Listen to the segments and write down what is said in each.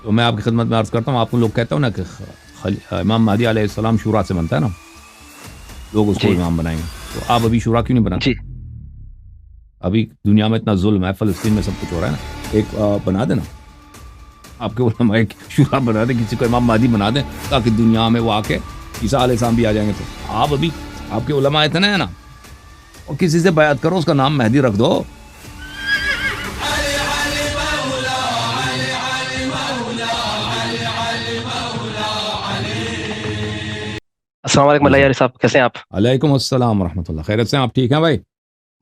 تو میں آپ کی خدمت میں عرض کرتا ہوں، آپ لوگ کہتے ہو نا کہ امام مہدی علیہ السلام شورا سے بنتا ہے نا، لوگ اس کو جی امام بنائیں گے، تو آپ ابھی شورا کیوں نہیں بناتے؟ جی ابھی دنیا میں اتنا ظلم ہے، فلسطین میں سب کچھ ہو رہا ہے نا، ایک بنا دینا، آپ کے علماء ایک شورا بنا دیں، کسی کو امام مہدی بنا دیں، تاکہ دنیا میں وہ آ کے عیسیٰ علیہ السلام بھی آ جائیں گے، تو آپ ابھی آپ کے علماء اتنے ہیں نا، اور کسی سے بیعت کرو، اس کا نام مہدی رکھ دو. السلام علیکم جی اللہ سر. یار صاحب، کیسے ہیں آپ؟ علیکم السلام ورحمۃ اللہ، خیرت سے ہیں آپ؟ ٹھیک ہیں بھائی؟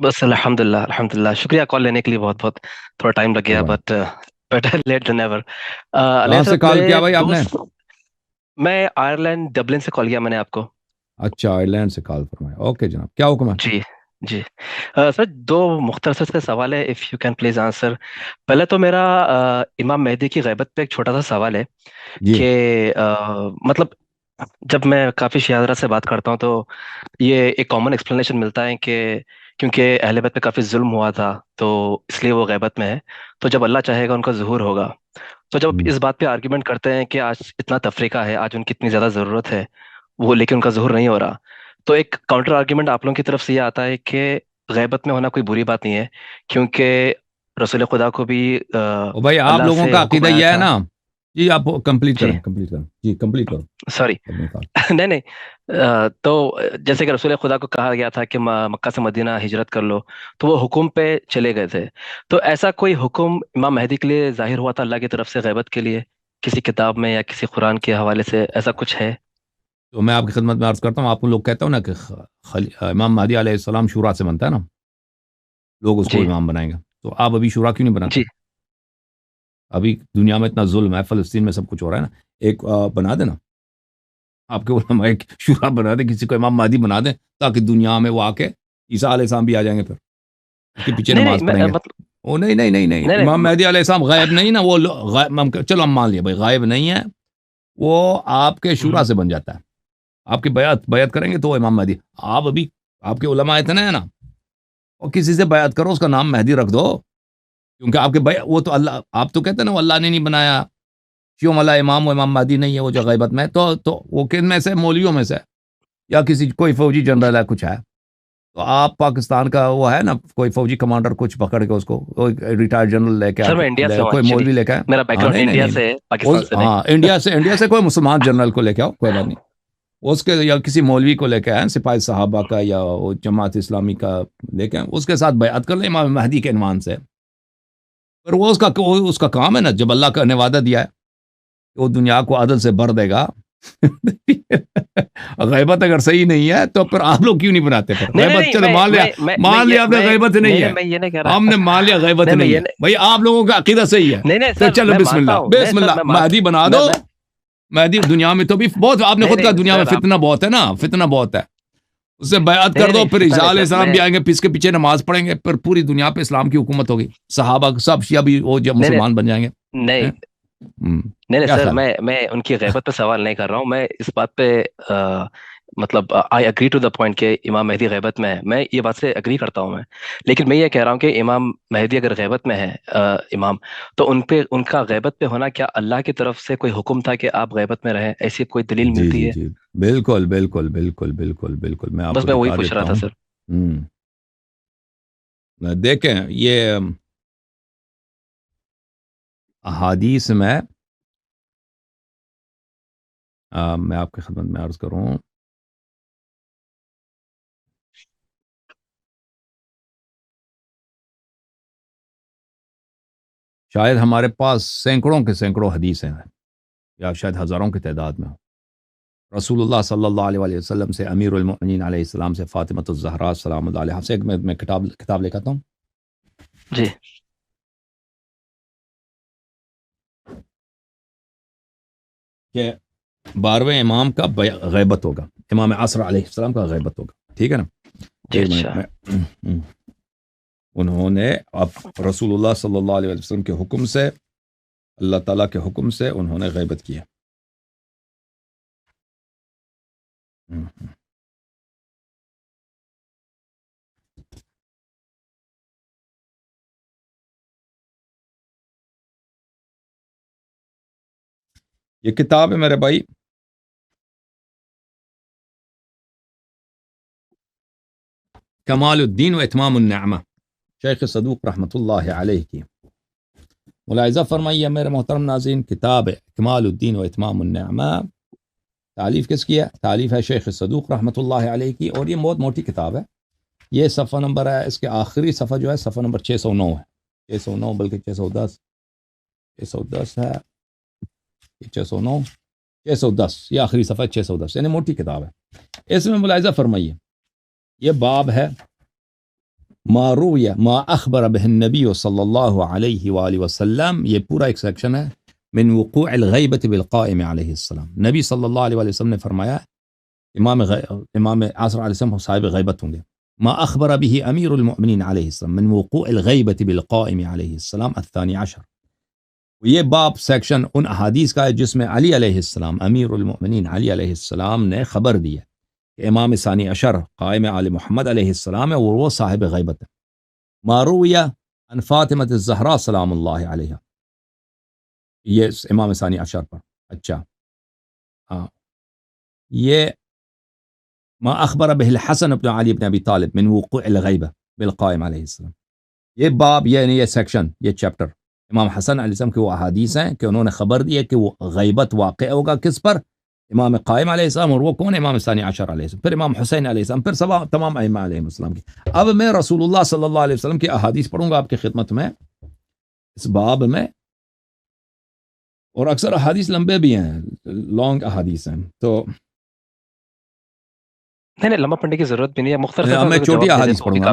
بس الحمد للہ الحمد للہ، شکریہ کال لینے کے لیے، بہت بہت تھوڑا ٹائم لگ گیا قربان. But better late than ever. علیہ کہاں سے صاحب کال کیا میرے بھائی آپ نے؟ دوست، میں آئرلینڈ ڈبلن سے کال کیا میں نے آپ کو۔ اچھا، آئر لینڈ سے کال فرمایا، اوکے جناب، کیا حکم ہے؟ جی جی سر، دو مختصر سے سوال ہے، if you can please answer. پہلے تو میرا امام مہدی کی غیبت پہ ایک چھوٹا سا سوال ہے جی. کہ مطلب جب میں کافی شیعہ حضرات سے بات کرتا ہوں تو یہ ایک کامن ایکسپلینیشن ملتا ہے کہ کیونکہ اہل بیت پہ کافی ظلم ہوا تھا تو اس لیے وہ غیبت میں ہے، تو جب اللہ چاہے گا ان کا ظہور ہوگا۔ تو جب ہم. اس بات پہ آرگیومنٹ کرتے ہیں کہ آج اتنا تفریقہ ہے، آج ان کی اتنی زیادہ ضرورت ہے، وہ لیکن ان کا ظہور نہیں ہو رہا، تو ایک کاؤنٹر آرگیومنٹ آپ لوگوں کی طرف سے یہ آتا ہے کہ غیبت میں ہونا کوئی بری بات نہیں ہے، کیونکہ رسول خدا کو بھی اور بھائی آپ اللہ لوگوں سے کا حکم عقیدہ آیا یہ ہے تھا۔ نا. جی آپ کمپلیٹ جی کریں، کمپلیٹ کریں، جی کمپلیٹ کرو سوری اپنی کال. نہیں نہیں، تو جیسے کہ رسول خدا کو کہا گیا تھا کہ مکہ سے مدینہ ہجرت کر لو، تو وہ حکم پہ چلے گئے تھے، تو ایسا کوئی حکم امام مہدی کے لیے ظاہر ہوا تھا اللہ کی طرف سے غیبت کے لیے، کسی کتاب میں یا کسی قرآن کے حوالے سے ایسا کچھ ہے؟ تو میں آپ کی خدمت میں عرض کرتا ہوں، آپ لوگ کہتے ہو نا کہ امام مہدی علیہ السلام شورا سے بنتا ہے نا، لوگ اس کو جی امام بنائیں گے، تو آپ ابھی شورا کیوں نہیں بناتے؟ جی ابھی دنیا میں اتنا ظلم ہے، فلسطین میں سب کچھ ہو رہا ہے نا، ایک بنا دینا، آپ کے علماء ایک شورا بنا دیں، کسی کو امام مہدی بنا دیں، تاکہ دنیا میں وہ آ کے عیسیٰ علیہ السلام بھی آ جائیں گے، پھر اس کے پیچھے نہیں نہیں نماز میں پڑھیں گے. مطلب او نہیں نہیں نہیں نہیں، نہیں امام نہیں مہدی علیہ السلام غائب نہیں نا، وہ چلو ہم مان لیے بھائی غائب نہیں ہے، وہ آپ کے شورا سے بن جاتا ہے، آپ کی بیعت کریں گے تو وہ امام مہدی. آپ ابھی آپ کے علماء اتنے ہیں نا، اور کسی سے بیعت کرو، اس کا نام مہدی رکھ دو، کیونکہ آپ کے وہ تو اللہ، آپ تو کہتے ہیں نا وہ اللہ نے نہیں بنایا، کیوں والا امام و امام مہدی نہیں ہے وہ جو غیبت میں، تو وہ کن میں سے؟ مولویوں میں سے، یا کسی کوئی فوجی جنرل ہے کچھ ہے، تو آپ پاکستان کا وہ ہے نا کوئی فوجی کمانڈر کچھ پکڑ کے اس کو ریٹائرڈ جنرل لے کے آ سر کے میں انڈیا سے ہوں کوئی ایکچولی، مولوی لے کے آئے. میرا بیک ہاں گراؤنڈ نہیں نہیں انڈیا نہیں نہیں. سے ہے، پاکستان سے ہاں نہیں۔ انڈیا سے کوئی مسلمان جنرل کو لے کے آؤ، کوئی بات نہیں، اس کے یا کسی مولوی کو لے کے آئے، سپاہی صحابہ کا یا وہ جماعت اسلامی کا لے کے آئے، اس کے ساتھ بیعت کر لیں امام مہدی کے عنوان سے. پر وہ اس کا کام ہے نا، جب اللہ کا نے وعدہ دیا ہے کہ وہ دنیا کو عدل سے بھر دے گا. غیبت اگر صحیح نہیں ہے تو پھر آپ لوگ کیوں نہیں بناتے؟ پھر نہیں نہیں غیبت نہیں، چلو مان لیا، میں مان یہ لیا آپ نے غیبت نہیں نہیں نہیں، ہے، میں یہ نہیں کہہ ہم رہا نے مان لیا غیبت نہیں میں نہیں یہ ہے بھائی، آپ لوگوں کا عقیدہ صحیح ہے، نہیں نہیں تو سر، چلو میں بسم مانتا اللہ ہوں، نہیں بسم سر اللہ میں مہدی بنا دو. میں مہدی دنیا میں تو بھی بہت، آپ نے نہیں خود کہا نہیں دنیا میں سر آپ، فتنہ بہت ہے نا، فتنہ بہت ہے، اس سے بیعت نہیں کر نہیں دو، نہیں، پھر فتنہ عیسیٰ نہیں علیہ سر السلام میں، بھی آئیں گے، پھر اس کے پیچھے نماز پڑھیں گے، پھر پوری دنیا پہ اسلام کی حکومت ہوگی، صحابہ سب شیعہ بھی وہ جب نہیں نہیں مسلمان بن جائیں گے. نہیں ہیں؟ نہیں نہیں کیا سر، خیال ہے؟ میں ان کی غیبت پہ سوال نہیں کر رہا ہوں، میں اس بات پہ مطلب I agree to the point کہ امام مہدی غیبت میں ہے، میں یہ بات سے اگری کرتا ہوں میں، لیکن میں یہ کہہ رہا ہوں کہ امام مہدی اگر غیبت میں ہے امام، تو ان کا غیبت پہ ہونا کیا اللہ کی طرف سے کوئی حکم تھا کہ آپ غیبت میں رہیں، ایسی کوئی دلیل جی جی ملتی ہے؟ جی، بالکل بالکل بالکل بالکل بالکل، میں آپ بس کو میں وہی دکھا پوچھ رہا دیتا تھا ہوں. سر۔ دیکھیں یہ احادیث میں، میں آپ کی خدمت میں عرض کروں، شاید ہمارے پاس سینکڑوں کے سینکڑوں حدیث ہیں، یا شاید ہزاروں کی تعداد میں ہو. رسول اللہ صلی اللہ علیہ وآلہ وسلم سے، امیر المؤمنین علیہ السلام سے، فاطمۃ الزہرا سلام اللہ علیہا سے، میں کتاب لے کے آتا ہوں جی کہ 12ویں امام کا غیبت ہوگا، امام عصر علیہ السلام کا غیبت ہوگا، ٹھیک ہے نا. جی ایک اچھا، منٹ میں، انہوں نے اب رسول اللہ صلی اللہ علیہ وسلم کے حکم سے، اللہ تعالیٰ کے حکم سے انہوں نے غیبت کیا. یہ کتاب ہے میرے بھائی کمال الدین و اتمام النعمہ، شیخ صدوق رحمۃ اللہ علیہ کی۔ ملاحظہ فرمائیے میرے محترم ناظرین، کتاب ہے کمال الدین و اتمام النعمہ، تعلیف کس کی ہے؟ تعلیف ہے شیخ صدوق رحمۃ اللہ علیہ کی، اور یہ بہت موٹی کتاب ہے۔ یہ صفحہ نمبر ہے، اس کے آخری صفحہ جو ہے صفحہ نمبر 609 ہے، 609 بلکہ 610 ہے، 610 یہ آخری صفحہ 610، یعنی موٹی کتاب ہے۔ اس میں ملاحظہ فرمائیے، یہ باب ہے ما روی ما اخبر به النبی صلی اللہ علیہ وآلہ وسلم، یہ پورا ایک سیکشن ہے، من وقوع الغیبت بالقائم علیہ السلام، نبی صلی اللہ علیہ وآلہ وسلم نے فرمایا امام عصر علیہ السلام صاحب غیبت ہوں گے۔ ما اخبر به امیر المؤمنین علیہ السلام من وقوع الغیبت بالقائم علیہ السلام الثانی عشر، یہ باب سیکشن ان احادیث کا ہے جس میں علی علیہ السلام، امیر المؤمنین علی علیہ السلام نے خبر دی ہے کہ امام ثانی عشر قائم آل محمد علیہ السلام ہے اور وہ صاحب غیبت ہے۔ ما روی عن فاطمہ الزہرا سلام اللہ علیہ، یہ امام ثانی عشر پر۔ اچھا ہاں، یہ ما اخبر به الحسن بن علی بن ابی طالب من وقوع الغیبہ بالقائم علیہ السلام، یہ باب یعنی یہ سیکشن، یہ چیپٹر امام حسن علیہ السلام کے وہ احادیث ہیں کہ انہوں نے خبر دی ہے کہ وہ غیبت واقع ہوگا کس پر؟ امام قائم علیہ السلام، اور وہ کون؟ امام ثانی عشر علیہ السلام، پھر امام حسین علیہ السلام، پھر تمام ائمہ علیہ السلام کی۔ اب میں رسول اللہ صلی اللہ علیہ وسلم کی احادیث پڑھوں گا آپ کی خدمت میں اس باب میں، اور اکثر احادیث لمبے بھی ہیں، لانگ احادیث ہیں، تو نہیں لمبا پڑھنے کی ضرورت بھی نہیں ہے، مختصر میں چھوٹی احادیث پڑھوں گا،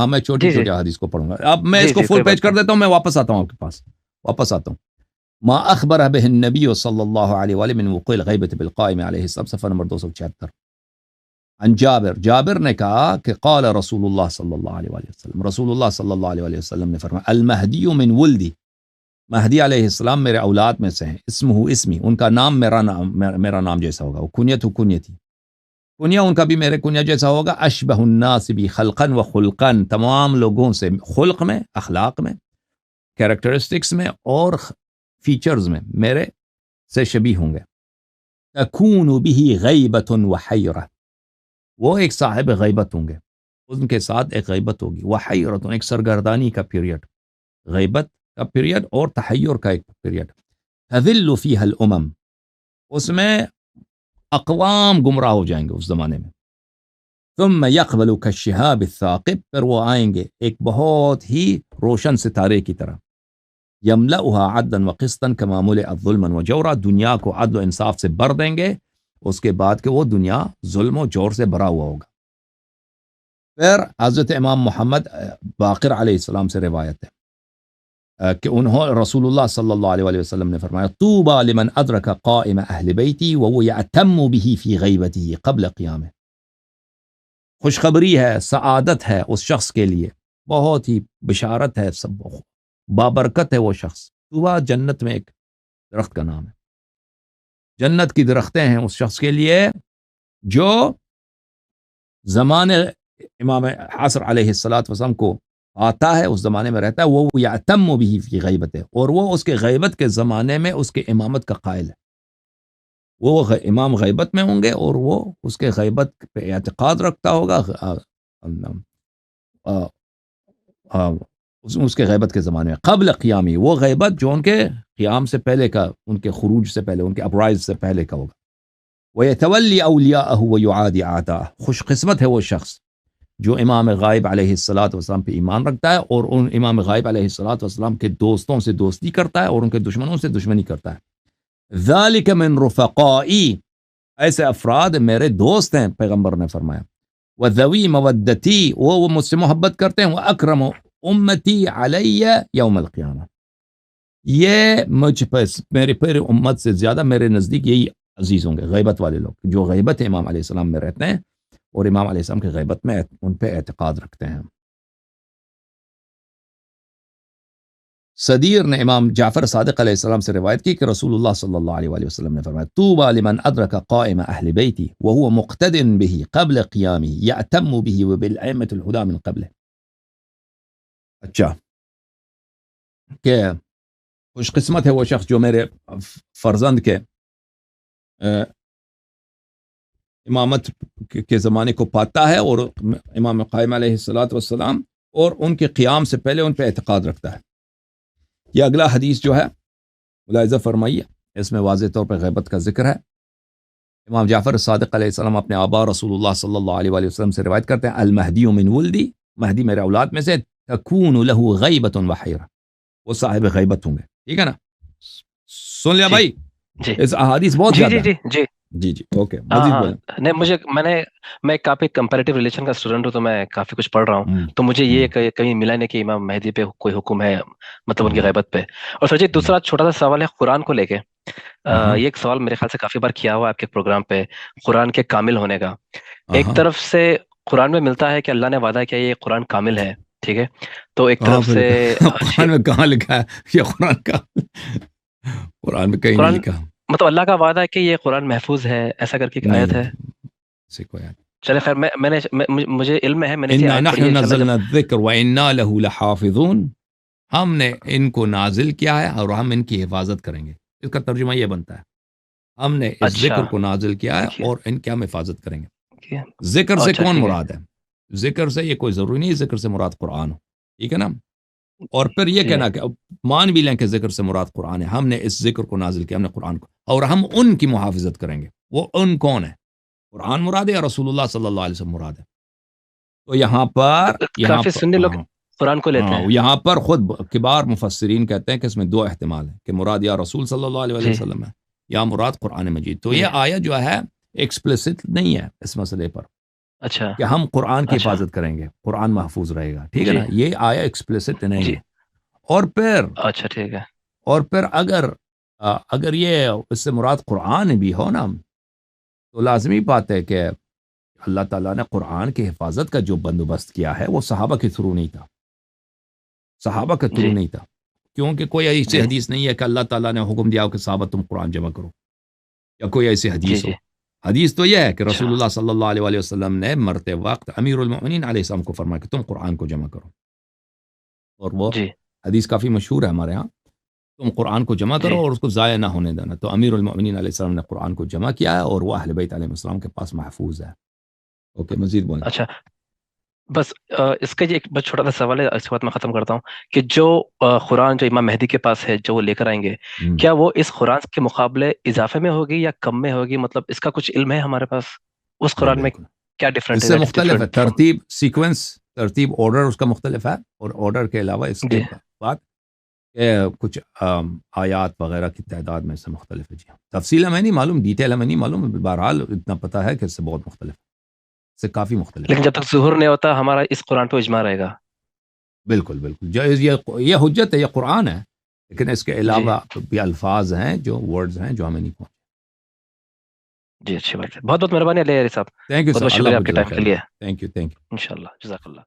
میں چھوٹی جی احادیث کو پڑھوں گا۔ اب میں اس کو فل پیج کر دیتا ہوں، میں واپس آتا ہوں آپ کے پاس، واپس آتا ہوں۔ ما اخبر به النبی صلی اللہ علیہ وآلہ من وقوع الغیبت بالقائم علیہ السلام، صفحہ نمبر 276۔ عن جابر نے کہا کہ قال رسول اللہ صلی اللہ علیہ وآلہ وسلم، رسول اللہ صلی اللہ علیہ وآلہ وسلم نے فرمایا المہدی من ولدی، مہدی علیہ السلام میرے اولاد میں سے ہیں، اسمہ اسمی، ان کا نام میرا نام جیسا ہوگا، کنیت کنیتی، کنیہ ان کا بھی میرے کنیہ جیسا ہوگا، اشبہ الناس بی خلقا و خلقا، تمام لوگوں سے خلق میں، اخلاق میں، کیریکٹرسٹکس میں اور فیچرز میں میرے سے شبیہ ہوں گے۔ تکون بہ غیبت و حیرہ، وہ ایک صاحب غیبت ہوں گے، ان کے ساتھ ایک غیبت ہوگی، و حیرت، ایک سرگردانی کا پیریڈ، غیبت کا پیریڈ اور تحیر کا ایک پیریڈ۔ تذل فیہا الامم، اس میں اقوام گمراہ ہو جائیں گے اس زمانے میں۔ ثم یقبل کالشہاب الثاقب، پھر وہ آئیں گے ایک بہت ہی روشن ستارے کی طرح، یملأها عدلا وقسطا کما ملئت ظلما وجورا، دنیا کو عدل و انصاف سے بھر دیں گے اس کے بعد کہ وہ دنیا ظلم و جور سے بھرا ہوا ہوگا۔ پھر حضرت امام محمد باقر علیہ السلام سے روایت ہے کہ رسول اللہ صلی اللہ علیہ وسلم نے فرمایا طوبى لمن ادرک قائم اہل بیتی وهو یأتم به فی غیبته قبل قیامه، خوشخبری ہے، سعادت ہے اس شخص کے لیے، بہت ہی بشارت ہے، سب بابرکت ہے وہ شخص۔ طوبیٰ جنت میں ایک درخت کا نام ہے، جنت کی درختیں ہیں اس شخص کے لیے جو زمانے امام عصر علیہ السلام کو آتا ہے، اس زمانے میں رہتا ہے، وہ یأتم به فی غیبت، اور وہ اس کے غیبت کے زمانے میں اس کے امامت کا قائل ہے، وہ امام غیبت میں ہوں گے اور وہ اس کے غیبت پہ اعتقاد رکھتا ہوگا، اس کے غیبت کے زمانے میں قبل قیامی، وہ غیبت جو ان کے قیام سے پہلے کا، ان کے خروج سے پہلے، ان کے اپرائز سے پہلے کا ہوگا۔ وَيَتَوَلِّ أَوْلِيَاءَهُ وَيُعَادِ أَعْدَاءَهُ، خوش قسمت ہے وہ شخص جو امام غائب علیہ السلام پہ ایمان رکھتا ہے اور ان امام غائب علیہ السلام کے دوستوں سے دوستی کرتا ہے اور ان کے دشمنوں سے دشمنی کرتا ہے۔ ذَلِكَ مِن رُفَقَائِي، ایسے افراد میرے دوست ہیں، پیغمبر نے فرمایا۔ وَذَوِي مَوَدَّتِي، وہ مجھ سے محبت کرتے ہیں، وَأَكْرَمُ امتی علیہ یوم القیامہ، یہ مجھ پر میرے پیر امت سے زیادہ میرے نزدیک یہی عزیز ہوں گے، غیبت والے لوگ جو غیبت امام علیہ السلام میں رہتے ہیں اور امام علیہ السلام کی غیبت میں ان پہ اعتقاد رکھتے ہیں۔ صدیر نے امام جعفر صادق علیہ السلام سے روایت کی کہ رسول اللہ صلی اللہ علیہ وآلہ وسلم نے فرمایا طوبى لمن ادرک قائم اہل بیتی وهو مقتد به قبل قیامه یأتم به وبالائمة الهدى من قبله۔ اچھا کہ خوش قسمت ہے وہ شخص جو میرے فرزند کے امامت کے زمانے کو پاتا ہے اور امام قائم علیہ الصلوۃ والسلام اور ان کے قیام سے پہلے ان پہ اعتقاد رکھتا ہے. یہ اگلا حدیث جو ہے ملاحظہ فرمائیے، اس میں واضح طور پہ غیبت کا ذکر ہے. امام جعفر صادق علیہ السلام اپنے آبا رسول اللہ صلی اللہ علیہ وآلہ وسلم سے روایت کرتے ہیں، المہدی من ولدی، مہدی میرے اولاد میں سے، تکون لہ غیبت وحیرہ، وہ صاحب غیبت ہوں گے. ٹھیک ہے نا، سن لیا بھائی؟ جی اس احادیث بہت جی زیادہ جی ہیں. جی جی جی اوکے، ہاں مزید ہاں بولیں. نہیں، میں کافی کمپیریٹیو ریلیشن کا اسٹوڈنٹ ہوں، تو میں کافی کچھ پڑھ رہا ہوں، تو مجھے یہ کہیں ملا نہیں کہ امام مہدی پہ کوئی حکم ہے، مطلب ان کی غیبت پہ. اور سر جی دوسرا چھوٹا سا سوال ہے قرآن کو لے کے. یہ ایک سوال میرے خیال سے کافی بار کیا ہوا آپ کے پروگرام پہ، قرآن کے کامل ہونے کا. ایک طرف سے قرآن میں ملتا ہے کہ اللہ نے وعدہ کیا یہ قرآن کامل ہے، ٹھیک ہے، تو ایک طرف سے قرآن میں کہاں لکھا ہے یہ قرآن کا؟ قرآن میں کہیں نہیں قرآن لکھا. مطلب اللہ کا وعدہ ہے کہ یہ قرآن محفوظ ہے، ایسا کر کے ایک آیت ہے. سے کوئی آیت. چلے خیر، میں نے مجھے علم ہے، میں نے انا آیت پڑھی ہے نحن انشاءاللہ نزلنا الذکر وانا له لحافظون، ہم نے ان کو نازل کیا ہے اور ہم ان کی حفاظت کریں گے. اس کا ترجمہ یہ بنتا ہے، ہم نے اس ذکر کو نازل کیا ہے اور ان کی ہم حفاظت کریں گے. ذکر سے کون مراد ہے؟ ذکر سے یہ کوئی ضروری نہیں ذکر سے مراد قرآن ہو، ٹھیک ہے نا. اور پھر یہ کہنا کہ مان بھی لیں کہ ذکر سے مراد قرآن ہے، ہم نے اس ذکر کو نازل کیا، ہم نے قرآن کو، اور ہم ان کی محافظت کریں گے. وہ ان کون ہے؟ قرآن مراد ہے یا رسول اللہ صلی اللہ علیہ وسلم مراد ہے؟ تو یہاں پر کافی سنی لوگ قرآن کو لیتے ہیں. یہاں پر خود کبار مفسرین کہتے ہیں کہ اس میں دو احتمال ہیں، کہ مراد یا رسول صلی اللہ علیہ وسلم ہے یا مراد قرآن مجید. تو یہ آیت جو ہے ایکسپلیسٹ نہیں ہے اس مسئلے پر، اچھا، کہ ہم قرآن کی حفاظت کریں گے، قرآن محفوظ رہے گا، ٹھیک ہے نا. یہ آیت ایکسپلیسٹ نہیں ہے. اور پھر اچھا ٹھیک ہے، اور پھر اگر یہ اس سے مراد قرآن بھی ہو نا، تو لازمی بات ہے کہ اللہ تعالیٰ نے قرآن کی حفاظت کا جو بندوبست کیا ہے وہ صحابہ کے تھرو نہیں تھا، صحابہ کے تھرو نہیں تھا. کیونکہ کوئی ایسی حدیث نہیں ہے کہ اللہ تعالیٰ نے حکم دیا ہو کہ صحابہ تم قرآن جمع کرو، یا کوئی ایسی حدیث ہو. حدیث تو یہ ہے کہ رسول اللہ صلی اللہ علیہ وسلم نے مرتے وقت امیر المؤمنین علیہ السلام کو فرمایا کہ تم قرآن کو جمع کرو، اور وہ حدیث کافی مشہور ہے ہمارے ہاں، تم قرآن کو جمع کرو اور اس کو ضائع نہ ہونے دینا. تو امیر المؤمنین علیہ السلام نے قرآن کو جمع کیا ہے اور وہ اہل بیت علیہ السلام کے پاس محفوظ ہے. اوکے، مزید بولیں. اچھا بس اس کا یہ ایک بس چھوٹا سا سوال ہے، اس کے بعد میں ختم کرتا ہوں، کہ جو قرآن جو امام مہدی کے پاس ہے جو وہ لے کر آئیں گے، کیا وہ اس قرآن کے مقابلے اضافے میں ہوگی یا کم میں ہوگی؟ مطلب اس کا کچھ علم ہے ہمارے پاس اس قرآن میں کیا ڈفرینٹ ہے؟ اس سے مختلف ہے، ترتیب، سیکوینس، ترتیب، آرڈر اس کا مختلف ہے. اور آرڈر کے علاوہ اس کے بعد کچھ آیات وغیرہ کی تعداد میں سے مختلف ہے. جی تفصیل ہمیں نہیں معلوم، ڈیٹیل ہمیں نہیں معلوم، بہرحال اتنا پتہ ہے کہ اس سے بہت مختلف ہے، سے کافی مختلف. لیکن جب تک ظہور نہیں ہوتا ہمارا اس قرآن پہ اجماع رہے گا. بالکل یہ حجت ہے، یہ قرآن ہے، لیکن اس کے علاوہ بھی الفاظ ہیں، جو ورڈز ہیں جو ہمیں نہیں پہنچے. جی اچھی بات ہے، بہت بہت مہربانی علیہ صاحب، تھینک یو بہت سر، بہت شکریہ آپ کے ٹائم کے لیے. Thank you. انشاءاللہ، جزاک اللہ.